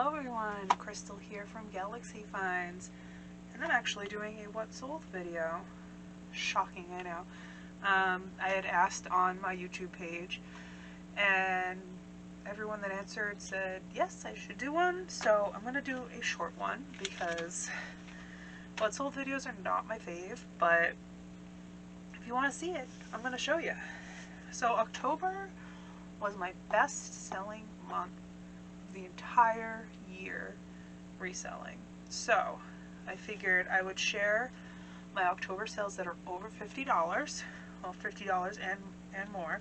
Hello everyone, Crystal here from Galaxy Finds, and I'm actually doing a what sold video. Shocking, I know. I had asked on my YouTube page, and everyone that answered said yes, I should do one, so I'm going to do a short one because what sold videos are not my fave, but if you want to see it, I'm going to show you. So October was my best selling month the entire year reselling. So I figured I would share my October sales that are over $50, well $50 and more.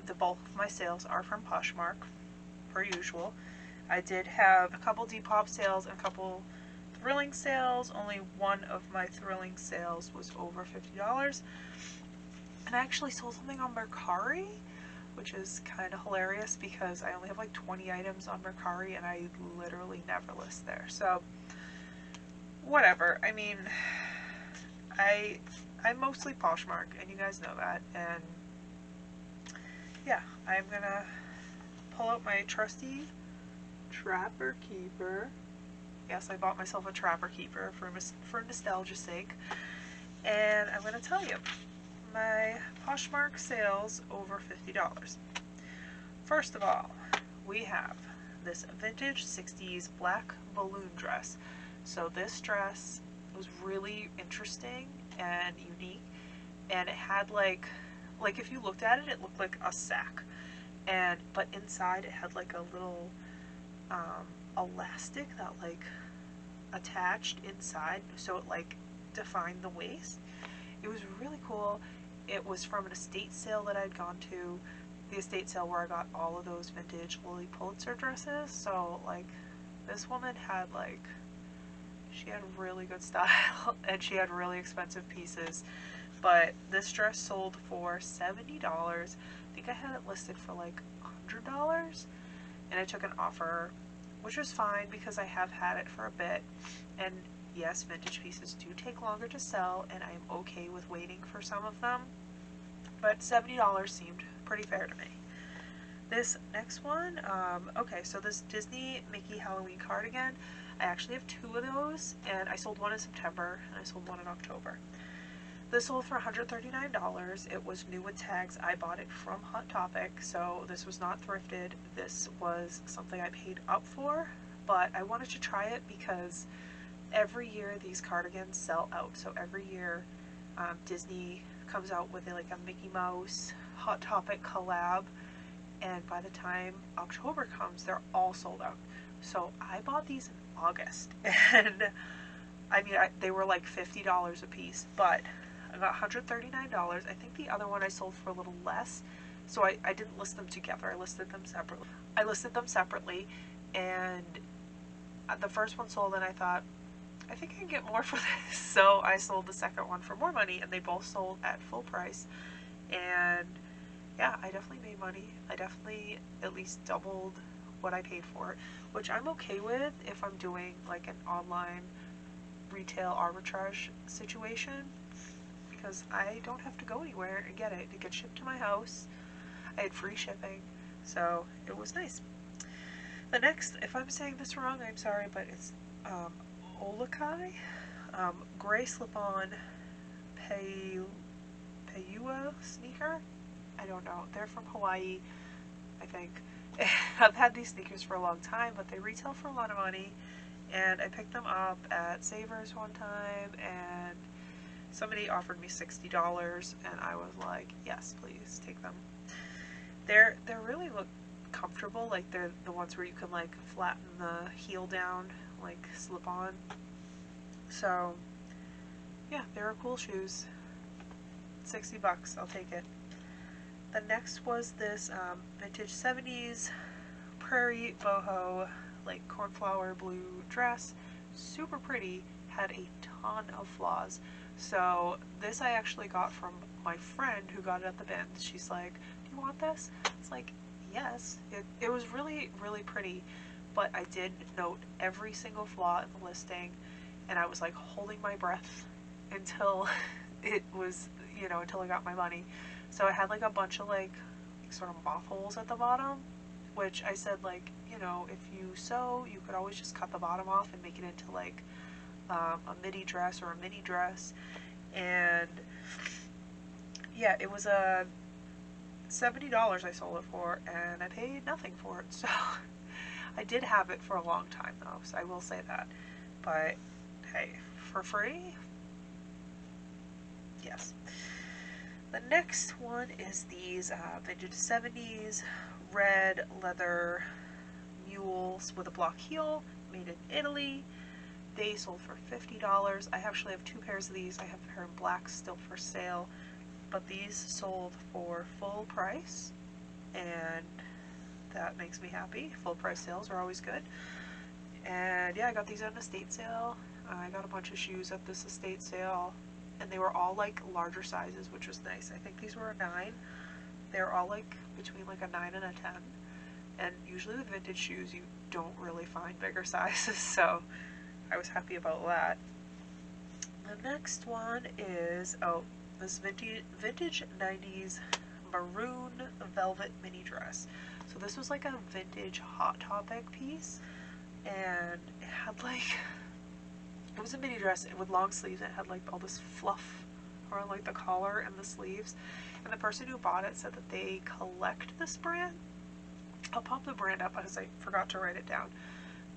The bulk of my sales are from Poshmark, per usual. I did have a couple Depop sales and a couple thrilling sales. Only one of my thrilling sales was over $50. And I actually sold something on Mercari, which is kind of hilarious because I only have like 20 items on Mercari and I literally never list there. So whatever. I mean, I'm mostly Poshmark and you guys know that. And yeah, I'm gonna pull out my trusty Trapper Keeper. Yes, I bought myself a Trapper Keeper for nostalgia's sake. And I'm gonna tell you my Poshmark sales over $50. First of all, we have this vintage 60s black balloon dress. So this dress was really interesting and unique, and it had like if you looked at it, it looked like a sack, but inside it had like a little elastic that like attached inside, so it like defined the waist. It was really cool. It was from an estate sale that I'd gone to, the estate sale where I got all of those vintage Lilly Pulitzer dresses. So like this woman had she had really good style and she had really expensive pieces. But this dress sold for $70. I think I had it listed for like $100, and I took an offer, which was fine because I have had it for a bit. And yes, vintage pieces do take longer to sell, and I'm okay with waiting for some of them, but $70 seemed pretty fair to me. This next one, okay, so this Disney Mickey Halloween cardigan, I actually have two of those, and I sold one in September, and I sold one in October. This sold for $139. It was new with tags. I bought it from Hot Topic, so this was not thrifted. This was something I paid up for, but I wanted to try it because every year these cardigans sell out. So every year Disney comes out with like a Mickey Mouse Hot Topic collab, and by the time October comes, they're all sold out. So I bought these in August, and I mean they were like $50 a piece, but I got $139. I think the other one I sold for a little less, so I didn't list them together. I listed them separately. And the first one sold, and I thought, I think I can get more for this. So I sold the second one for more money, and they both sold at full price. And yeah, I definitely made money. I definitely at least doubled what I paid for it, which I'm okay with if I'm doing like an online retail arbitrage situation, because I don't have to go anywhere and get it. It gets shipped to my house. I had free shipping, so it was nice. The next, if I'm saying this wrong, I'm sorry, but it's Olukai, gray slip-on Peiua sneaker. I don't know. They're from Hawaii, I think. I've had these sneakers for a long time, but they retail for a lot of money, and I picked them up at Savers one time, and somebody offered me $60, and I was like, yes, please take them. They're really look comfortable. Like they're the ones where you can like flatten the heel down, like slip on. So yeah, they were cool shoes. $60, I'll take it. The next was this vintage 70s prairie boho, like cornflower blue dress. Super pretty, had a ton of flaws. So this I actually got from my friend who got it at the bins. She's like, do you want this? It's like, yes. It was really, really pretty, but I did note every single flaw in the listing, and I was like holding my breath until it was, until I got my money. So it had like a bunch of like sort of moth holes at the bottom, which I said, like, you know, if you sew, you could always just cut the bottom off and make it into like a midi dress or a mini dress. And yeah, it was a $70 I sold it for, and I paid nothing for it. So I did have it for a long time though, so I will say that. But hey, for free? Yes. The next one is these vintage 70s red leather mules with a block heel, made in Italy. They sold for $50. I actually have two pairs of these. I have a pair in black still for sale, but these sold for full price, and that makes me happy. Full price sales are always good. And yeah, I got these at an estate sale. I got a bunch of shoes at this estate sale, and they were all like larger sizes, which was nice. I think these were a 9. They're all like between like a 9 and a 10. And usually with vintage shoes, you don't really find bigger sizes, so I was happy about that. The next one is, oh, this vintage 90s maroon velvet mini dress. So this was like a vintage Hot Topic piece, and it had like, it was a mini dress with long sleeves, and it had like all this fluff around like the collar and the sleeves. And the person who bought it said that they collect this brand. I'll pop the brand up because I forgot to write it down.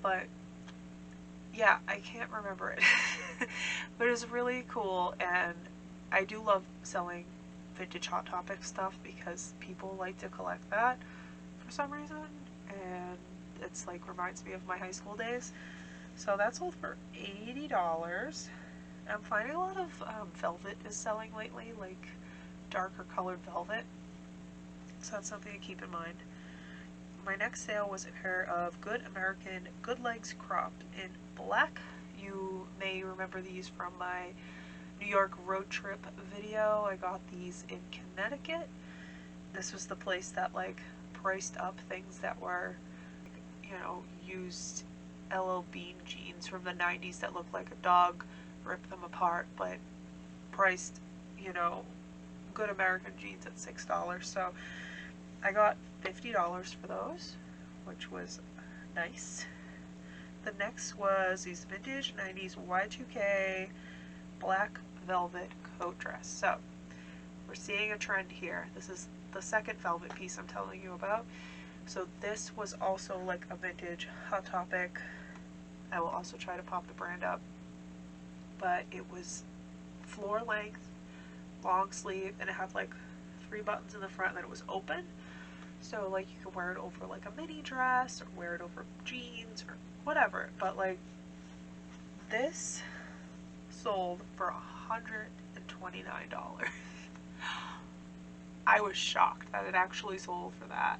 But yeah, I can't remember it. But it was really cool, and I do love selling vintage Hot Topic stuff because people like to collect that for some reason, and it's like reminds me of my high school days. So that sold for $80. I'm finding a lot of velvet is selling lately, like darker colored velvet. So that's something to keep in mind. My next sale was a pair of Good American Good Legs cropped in black. You may remember these from my New York road trip video. I got these in Connecticut. This was the place that like priced up things that were, you know, used LL Bean jeans from the 90s that looked like a dog ripped them apart, but priced, you know, good American jeans at $6. So I got $50 for those, which was nice. The next was these vintage 90s Y2K black velvet coat dress. So we're seeing a trend here. This is the second velvet piece I'm telling you about. So this was also like a vintage Hot Topic. I will also try to pop the brand up. But it was floor length, long sleeve, and it had like 3 buttons in the front, and then it was open. So like you could wear it over like a mini dress, or wear it over jeans, or whatever. But like this sold for $129. I was shocked that it actually sold for that.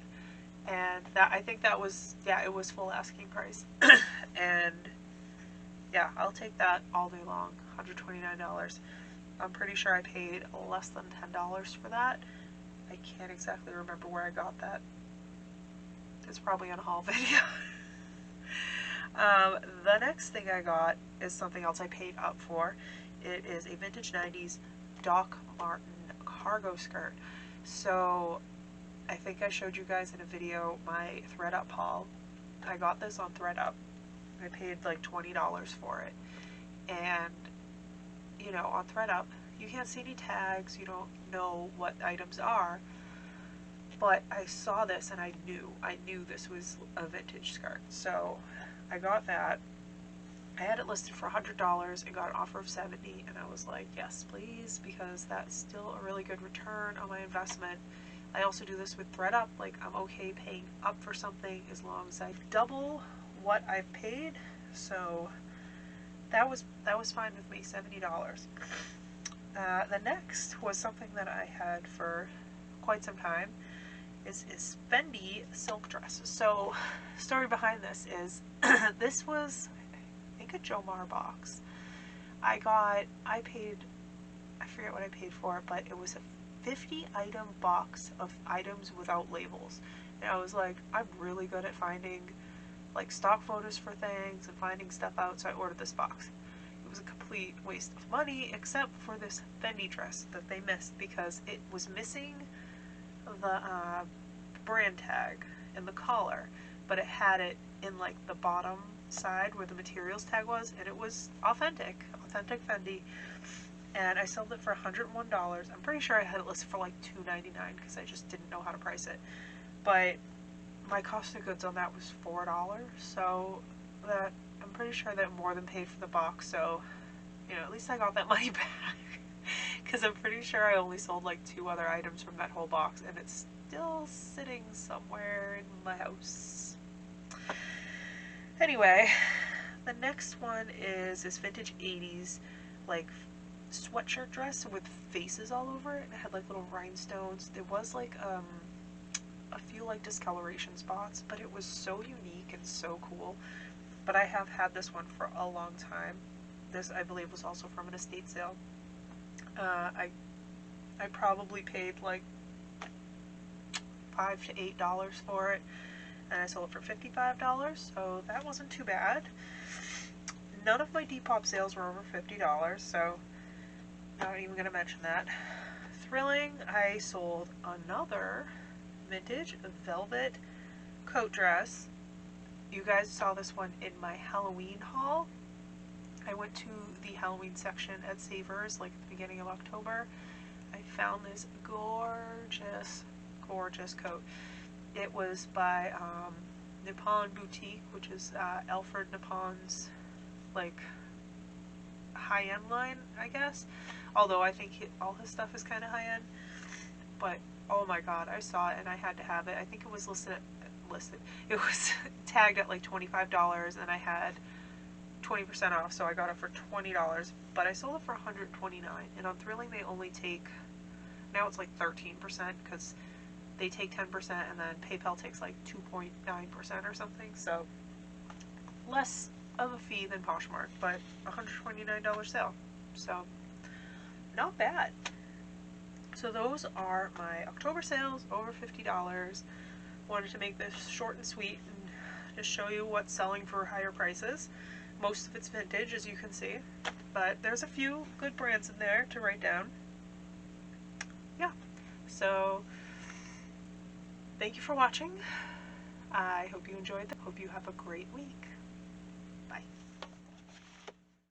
And that, I think that was, yeah, it was full asking price. And yeah, I'll take that all day long. $129. I'm pretty sure I paid less than $10 for that. I can't exactly remember where I got that. It's probably in a haul video. The next thing I got is something else I paid up for. It is a vintage 90s Doc Martin cargo skirt. So I think I showed you guys in a video my ThredUp haul. I got this on ThredUp. I paid like $20 for it. And, you know, on ThredUp, you can't see any tags, you don't know what items are. But I saw this and I knew this was a vintage skirt. So I got that. I had it listed for $100 and got an offer of $70, and I was like, yes, please, because that's still a really good return on my investment. I also do this with ThredUp. Like, I'm okay paying up for something as long as I double what I've paid. So that was fine with me, $70. The next was something that I had for quite some time. Is Fendi silk dress. So, story behind this is this was, I think, a Jomar box. I forget what I paid for it, but it was a 50 item box of items without labels. And I was like, I'm really good at finding like stock photos for things and finding stuff out, so I ordered this box. It was a complete waste of money, except for this Fendi dress that they missed because it was missing the brand tag. in the collar, but it had it in like the bottom side where the materials tag was, and it was authentic Fendi. And I sold it for $101. I'm pretty sure I had it listed for like $2.99 because I just didn't know how to price it. But my cost of goods on that was $4, so that I'm pretty sure that more than paid for the box. So, you know, at least I got that money back. Because I'm pretty sure I only sold like 2 other items from that whole box, and it's still sitting somewhere in my house. Anyway, the next one is this vintage 80s like sweatshirt dress with faces all over it. It had like little rhinestones. There was like a few like discoloration spots, but it was so unique and so cool. But I have had this one for a long time. This, I believe, was also from an estate sale. I probably paid like $5 to $8 for it, and I sold it for $55, so that wasn't too bad. None of my Depop sales were over $50, so not even going to mention that. Thrilling, I sold another vintage velvet coat dress. You guys saw this one in my Halloween haul. I went to the Halloween section at Savers like at the beginning of October. I found this gorgeous, gorgeous coat. It was by Nippon Boutique, which is Alfred Nippon's like high-end line, I guess. Although I think all his stuff is kind of high-end. But oh my god, I saw it and I had to have it. I think it was listed. It was tagged at like $25, and I had 20% off, so I got it for $20. But I sold it for $129, and on Thrilling they only take, now it's like 13% because they take 10% and then PayPal takes like 2.9% or something. So less of a fee than Poshmark, but $129 sale. So not bad. So those are my October sales, over $50. Wanted to make this short and sweet and just show you what's selling for higher prices. Most of it's vintage, as you can see, but there's a few good brands in there to write down. Yeah, so thank you for watching. I hope you enjoyed it. Hope you have a great week.